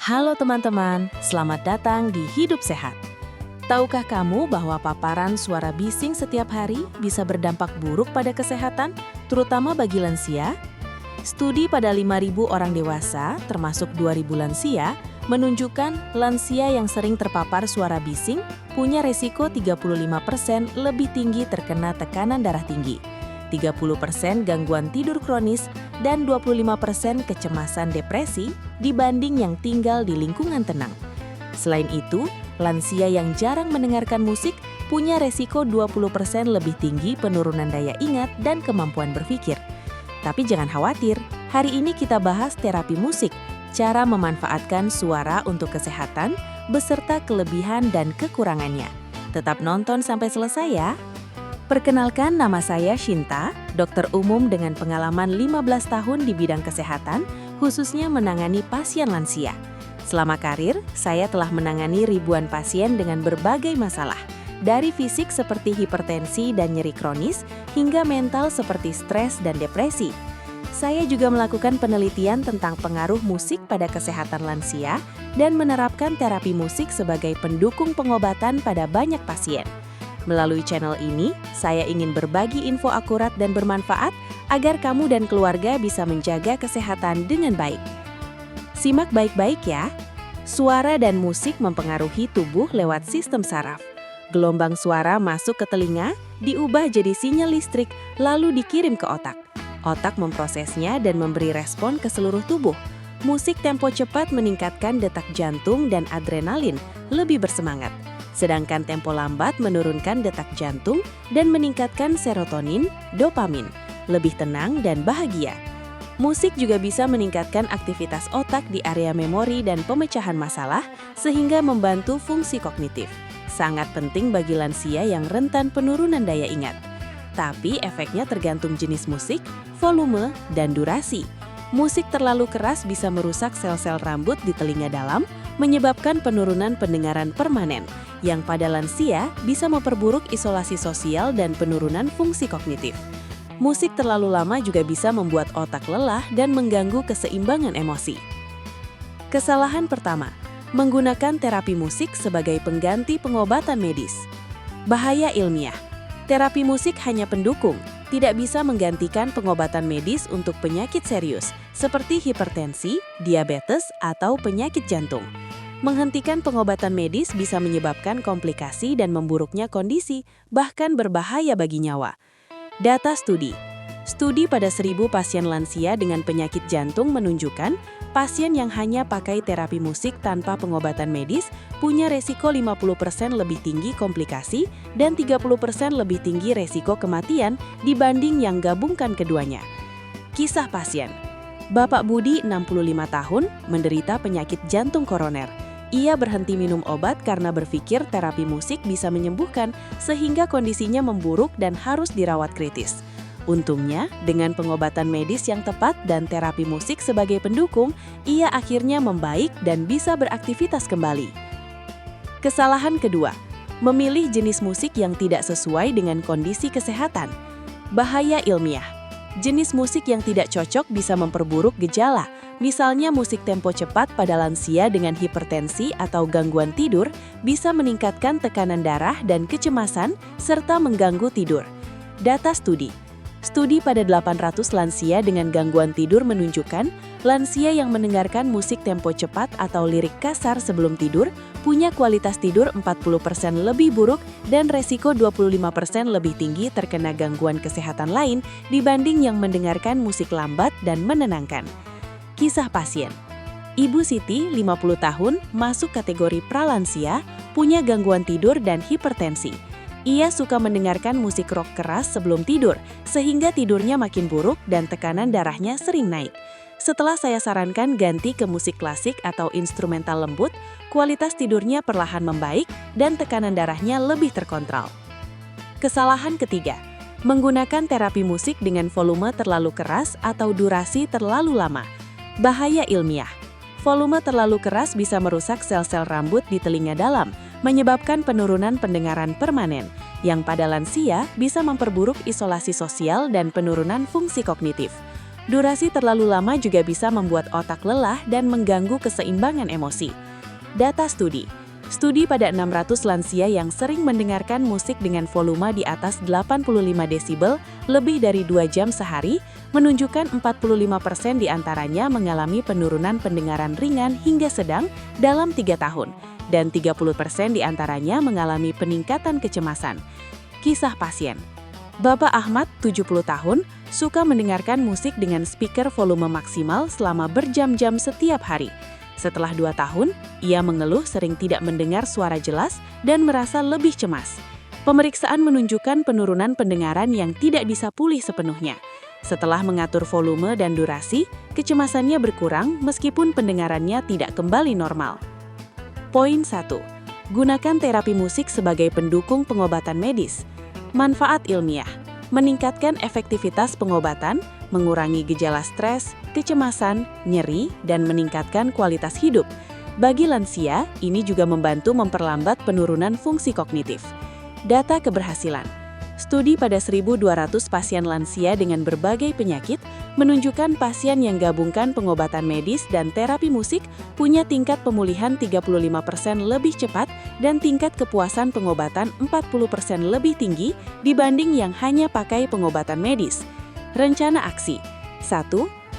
Halo teman-teman, selamat datang di Hidup Sehat. Tahukah kamu bahwa paparan suara bising setiap hari bisa berdampak buruk pada kesehatan, terutama bagi lansia? Studi pada 5.000 orang dewasa, termasuk 2.000 lansia, menunjukkan lansia yang sering terpapar suara bising punya resiko 35% lebih tinggi terkena tekanan darah tinggi, 30% gangguan tidur kronis, dan 25% kecemasan depresi dibanding yang tinggal di lingkungan tenang. Selain itu, lansia yang jarang mendengarkan musik punya resiko 20% lebih tinggi penurunan daya ingat dan kemampuan berpikir. Tapi jangan khawatir, hari ini kita bahas terapi musik, cara memanfaatkan suara untuk kesehatan, beserta kelebihan dan kekurangannya. Tetap nonton sampai selesai ya! Perkenalkan, nama saya Shinta, dokter umum dengan pengalaman 15 tahun di bidang kesehatan, khususnya menangani pasien lansia. Selama karir, saya telah menangani ribuan pasien dengan berbagai masalah, dari fisik seperti hipertensi dan nyeri kronis, hingga mental seperti stres dan depresi. Saya juga melakukan penelitian tentang pengaruh musik pada kesehatan lansia dan menerapkan terapi musik sebagai pendukung pengobatan pada banyak pasien. Melalui channel ini, saya ingin berbagi info akurat dan bermanfaat agar kamu dan keluarga bisa menjaga kesehatan dengan baik. Simak baik-baik ya. Suara dan musik mempengaruhi tubuh lewat sistem saraf. Gelombang suara masuk ke telinga, diubah jadi sinyal listrik, lalu dikirim ke otak. Otak memprosesnya dan memberi respon ke seluruh tubuh. Musik tempo cepat meningkatkan detak jantung dan adrenalin, lebih bersemangat. Sedangkan tempo lambat menurunkan detak jantung dan meningkatkan serotonin, dopamin, lebih tenang dan bahagia. Musik juga bisa meningkatkan aktivitas otak di area memori dan pemecahan masalah, sehingga membantu fungsi kognitif. Sangat penting bagi lansia yang rentan penurunan daya ingat. Tapi efeknya tergantung jenis musik, volume, dan durasi. Musik terlalu keras bisa merusak sel-sel rambut di telinga dalam, menyebabkan penurunan pendengaran permanen, yang pada lansia bisa memperburuk isolasi sosial dan penurunan fungsi kognitif. Musik terlalu lama juga bisa membuat otak lelah dan mengganggu keseimbangan emosi. Kesalahan pertama, menggunakan terapi musik sebagai pengganti pengobatan medis. Bahaya ilmiah, terapi musik hanya pendukung, tidak bisa menggantikan pengobatan medis untuk penyakit serius, seperti hipertensi, diabetes, atau penyakit jantung. Menghentikan pengobatan medis bisa menyebabkan komplikasi dan memburuknya kondisi, bahkan berbahaya bagi nyawa. Data studi. Studi pada 1.000 pasien lansia dengan penyakit jantung menunjukkan pasien yang hanya pakai terapi musik tanpa pengobatan medis punya resiko 50% lebih tinggi komplikasi dan 30% lebih tinggi resiko kematian dibanding yang gabungkan keduanya. Kisah pasien. Bapak Budi, 65 tahun, menderita penyakit jantung koroner. Ia berhenti minum obat karena berpikir terapi musik bisa menyembuhkan, sehingga kondisinya memburuk dan harus dirawat kritis. Untungnya, dengan pengobatan medis yang tepat dan terapi musik sebagai pendukung, ia akhirnya membaik dan bisa beraktivitas kembali. Kesalahan kedua, memilih jenis musik yang tidak sesuai dengan kondisi kesehatan. Bahaya ilmiah. Jenis musik yang tidak cocok bisa memperburuk gejala. Misalnya musik tempo cepat pada lansia dengan hipertensi atau gangguan tidur bisa meningkatkan tekanan darah dan kecemasan serta mengganggu tidur. Data studi. Studi pada 800 lansia dengan gangguan tidur menunjukkan lansia yang mendengarkan musik tempo cepat atau lirik kasar sebelum tidur punya kualitas tidur 40% lebih buruk dan resiko 25% lebih tinggi terkena gangguan kesehatan lain dibanding yang mendengarkan musik lambat dan menenangkan. Kisah pasien. Ibu Siti, 50 tahun, masuk kategori pralansia, punya gangguan tidur dan hipertensi. Ia suka mendengarkan musik rock keras sebelum tidur, sehingga tidurnya makin buruk dan tekanan darahnya sering naik. Setelah saya sarankan ganti ke musik klasik atau instrumental lembut, kualitas tidurnya perlahan membaik dan tekanan darahnya lebih terkontrol. Kesalahan ketiga, menggunakan terapi musik dengan volume terlalu keras atau durasi terlalu lama. Bahaya ilmiah. Volume terlalu keras bisa merusak sel-sel rambut di telinga dalam, menyebabkan penurunan pendengaran permanen, yang pada lansia bisa memperburuk isolasi sosial dan penurunan fungsi kognitif. Durasi terlalu lama juga bisa membuat otak lelah dan mengganggu keseimbangan emosi. Data studi. Studi pada 600 lansia yang sering mendengarkan musik dengan volume di atas 85 desibel lebih dari 2 jam sehari menunjukkan 45% diantaranya mengalami penurunan pendengaran ringan hingga sedang dalam 3 tahun, dan 30% diantaranya mengalami peningkatan kecemasan. Kisah pasien. Bapak Ahmad, 70 tahun, suka mendengarkan musik dengan speaker volume maksimal selama berjam-jam setiap hari. Setelah 2 tahun, ia mengeluh sering tidak mendengar suara jelas dan merasa lebih cemas. Pemeriksaan menunjukkan penurunan pendengaran yang tidak bisa pulih sepenuhnya. Setelah mengatur volume dan durasi, kecemasannya berkurang meskipun pendengarannya tidak kembali normal. Poin 1. Gunakan terapi musik sebagai pendukung pengobatan medis. Manfaat ilmiah. Meningkatkan efektivitas pengobatan, mengurangi gejala stres, kecemasan, nyeri, dan meningkatkan kualitas hidup. Bagi lansia, ini juga membantu memperlambat penurunan fungsi kognitif. Data keberhasilan. Studi pada 1.200 pasien lansia dengan berbagai penyakit menunjukkan pasien yang gabungkan pengobatan medis dan terapi musik punya tingkat pemulihan 35% lebih cepat dan tingkat kepuasan pengobatan 40% lebih tinggi dibanding yang hanya pakai pengobatan medis. Rencana aksi. 1.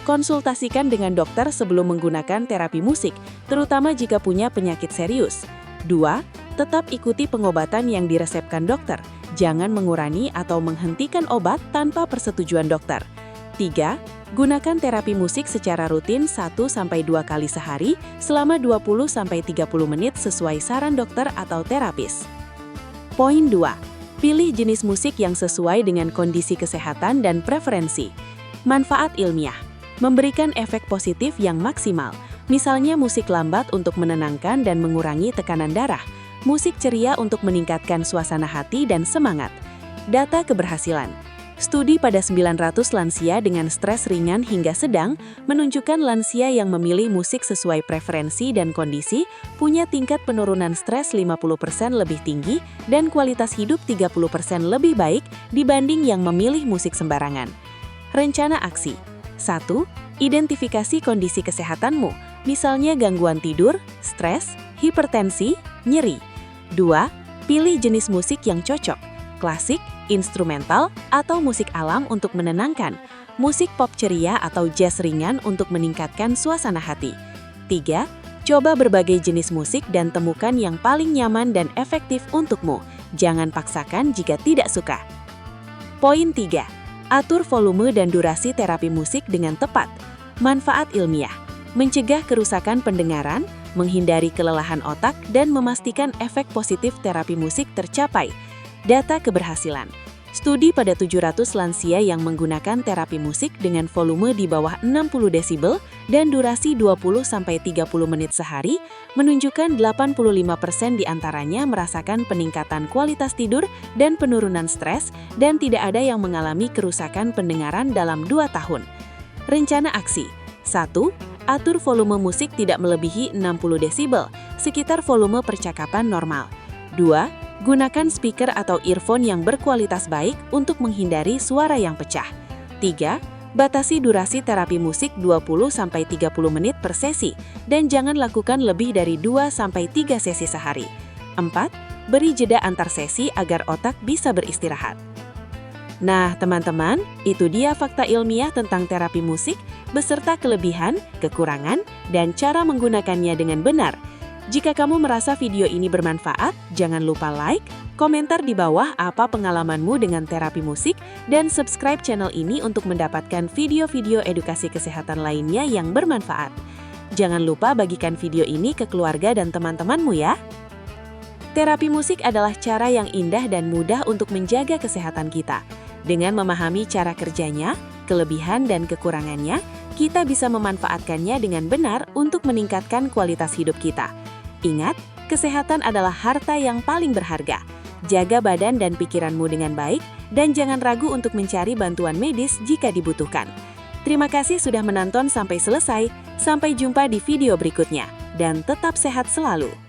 Konsultasikan dengan dokter sebelum menggunakan terapi musik, terutama jika punya penyakit serius. 2. Tetap ikuti pengobatan yang diresepkan dokter. Jangan mengurangi atau menghentikan obat tanpa persetujuan dokter. 3. Gunakan terapi musik secara rutin 1-2 kali sehari selama 20-30 menit sesuai saran dokter atau terapis. Poin 2. Pilih jenis musik yang sesuai dengan kondisi kesehatan dan preferensi. Manfaat ilmiah. Memberikan efek positif yang maksimal. Misalnya musik lambat untuk menenangkan dan mengurangi tekanan darah. Musik ceria untuk meningkatkan suasana hati dan semangat. Data keberhasilan. Studi pada 900 lansia dengan stres ringan hingga sedang menunjukkan lansia yang memilih musik sesuai preferensi dan kondisi punya tingkat penurunan stres 50% lebih tinggi dan kualitas hidup 30% lebih baik dibanding yang memilih musik sembarangan. Rencana aksi. 1. Identifikasi kondisi kesehatanmu, misalnya gangguan tidur, stres, hipertensi, nyeri. 2. Pilih jenis musik yang cocok, klasik, instrumental, atau musik alam untuk menenangkan, musik pop ceria atau jazz ringan untuk meningkatkan suasana hati. 3. Coba berbagai jenis musik dan temukan yang paling nyaman dan efektif untukmu. Jangan paksakan jika tidak suka. Poin 3. Atur volume dan durasi terapi musik dengan tepat. Manfaat ilmiah. Mencegah kerusakan pendengaran, menghindari kelelahan otak, dan memastikan efek positif terapi musik tercapai. Data keberhasilan. Studi pada 700 lansia yang menggunakan terapi musik dengan volume di bawah 60 desibel dan durasi 20-30 menit sehari menunjukkan 85% diantaranya merasakan peningkatan kualitas tidur dan penurunan stres dan tidak ada yang mengalami kerusakan pendengaran dalam 2 tahun. Rencana aksi. 1. Atur volume musik tidak melebihi 60 desibel, sekitar volume percakapan normal. 2. Gunakan speaker atau earphone yang berkualitas baik untuk menghindari suara yang pecah. 3. Batasi durasi terapi musik 20-30 menit per sesi, dan jangan lakukan lebih dari 2-3 sesi sehari. 4. Beri jeda antar sesi agar otak bisa beristirahat. Nah, teman-teman, itu dia fakta ilmiah tentang terapi musik, beserta kelebihan, kekurangan, dan cara menggunakannya dengan benar. Jika kamu merasa video ini bermanfaat, jangan lupa like, komentar di bawah apa pengalamanmu dengan terapi musik, dan subscribe channel ini untuk mendapatkan video-video edukasi kesehatan lainnya yang bermanfaat. Jangan lupa bagikan video ini ke keluarga dan teman-temanmu ya. Terapi musik adalah cara yang indah dan mudah untuk menjaga kesehatan kita. Dengan memahami cara kerjanya, kelebihan dan kekurangannya, kita bisa memanfaatkannya dengan benar untuk meningkatkan kualitas hidup kita. Ingat, kesehatan adalah harta yang paling berharga. Jaga badan dan pikiranmu dengan baik, dan jangan ragu untuk mencari bantuan medis jika dibutuhkan. Terima kasih sudah menonton sampai selesai. Sampai jumpa di video berikutnya, dan tetap sehat selalu.